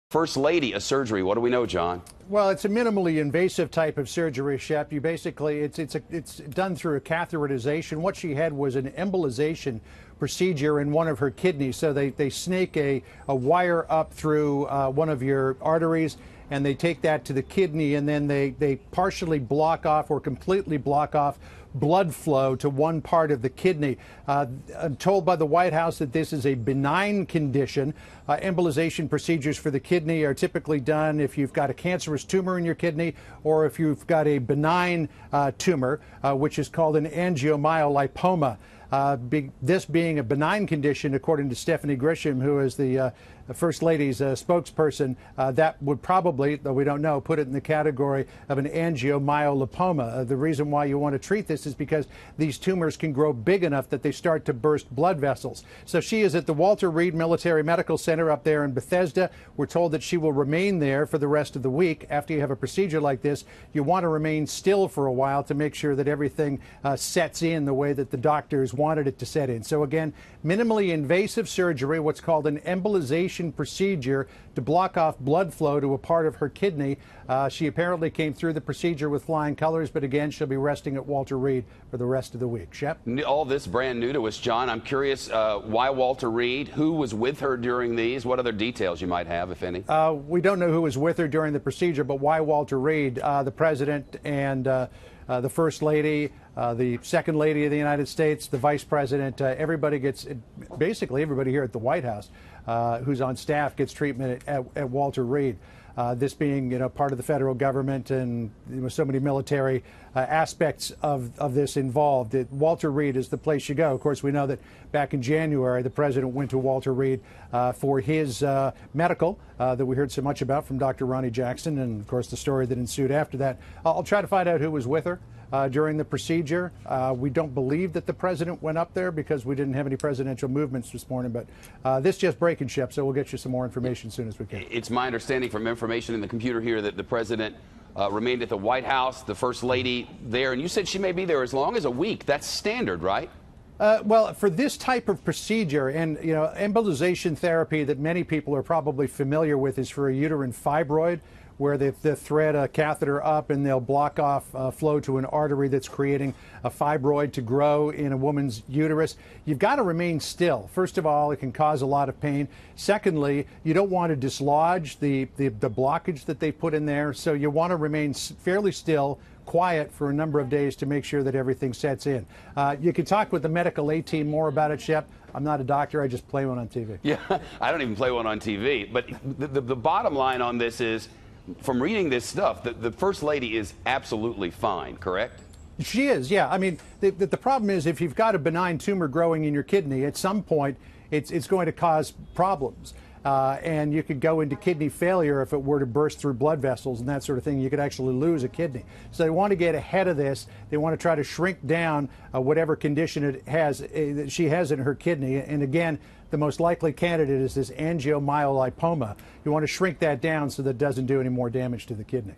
First Lady a surgery. What do we know, John? Well, it's a minimally invasive type of surgery, Shep. You basically, it's done through a catheterization. What she had was an embolization procedure in one of her kidneys. So they snake a wire up through one of your arteries, and they take that to the kidney, and then they partially block off or completely block off blood flow to one part of the kidney. I'm told by the White House that this is a benign condition. Embolization procedures for the kidney are typically done if you've got a cancerous tumor in your kidney or if you've got a benign tumor, which is called an angiomyolipoma. This being a benign condition, according to Stephanie Grisham, who is the First Lady's spokesperson, that would probably, though we don't know, put it in the category of an angiomyolipoma. The reason why you want to treat this is because these tumors can grow big enough that they start to burst blood vessels. So she is at the Walter Reed Military Medical Center up there in Bethesda. We're told that she will remain there for the rest of the week. After you have a procedure like this, you want to remain still for a while to make sure that everything sets in the way that the doctors wanted it to set in. So again, minimally invasive surgery, what's called an embolization procedure to block off blood flow to a part of her kidney. She apparently came through the procedure with flying colors, but again, she'll be resting at Walter Reed for the rest of the week. Shep? All this brand new to us, John. I'm curious, why Walter Reed? Who was with her during these? What other details you might have, if any? We don't know who was with her during the procedure, but why Walter Reed? The president and the First Lady, the Second Lady of the United States, the Vice President, everybody gets, basically everybody here at the White House who's on staff gets treatment at Walter Reed. This being, part of the federal government and so many military aspects of this involved. Walter Reed is the place you go. Of course, we know that back in January, the president went to Walter Reed for his medical that we heard so much about from Dr. Ronnie Jackson, and of course the story that ensued after that. I'll try to find out who was with her during the procedure. We don't believe that the president went up there because we didn't have any presidential movements this morning, but this just breaking, Shep, so we'll get you some more information as soon as we can. It's my understanding from information in the computer here that the president remained at the White House, the First Lady there, and you said she may be there as long as a week. That's standard, right? Well, for this type of procedure, and embolization therapy that many people are probably familiar with is for a uterine fibroid, where they thread a catheter up and they'll block off flow to an artery that's creating a fibroid to grow in a woman's uterus. You've got to remain still. First of all, it can cause a lot of pain. Secondly, you don't want to dislodge the blockage that they put in there, so you want to remain fairly still, quiet for a number of days to make sure that everything sets in. You can talk with the medical A team more about it, Shep. I'm not a doctor. I just play one on TV. Yeah, I don't even play one on TV. But the bottom line on this is, from reading this stuff, the First Lady is absolutely fine, correct? She is, yeah. I mean, the problem is if you've got a benign tumor growing in your kidney, at some point it's going to cause problems. And you could go into kidney failure if it were to burst through blood vessels and that sort of thing. You could actually lose a kidney. So they want to get ahead of this. They want to try to shrink down whatever condition it has that she has in her kidney. And again, the most likely candidate is this angiomyolipoma. You want to shrink that down so that it doesn't do any more damage to the kidney.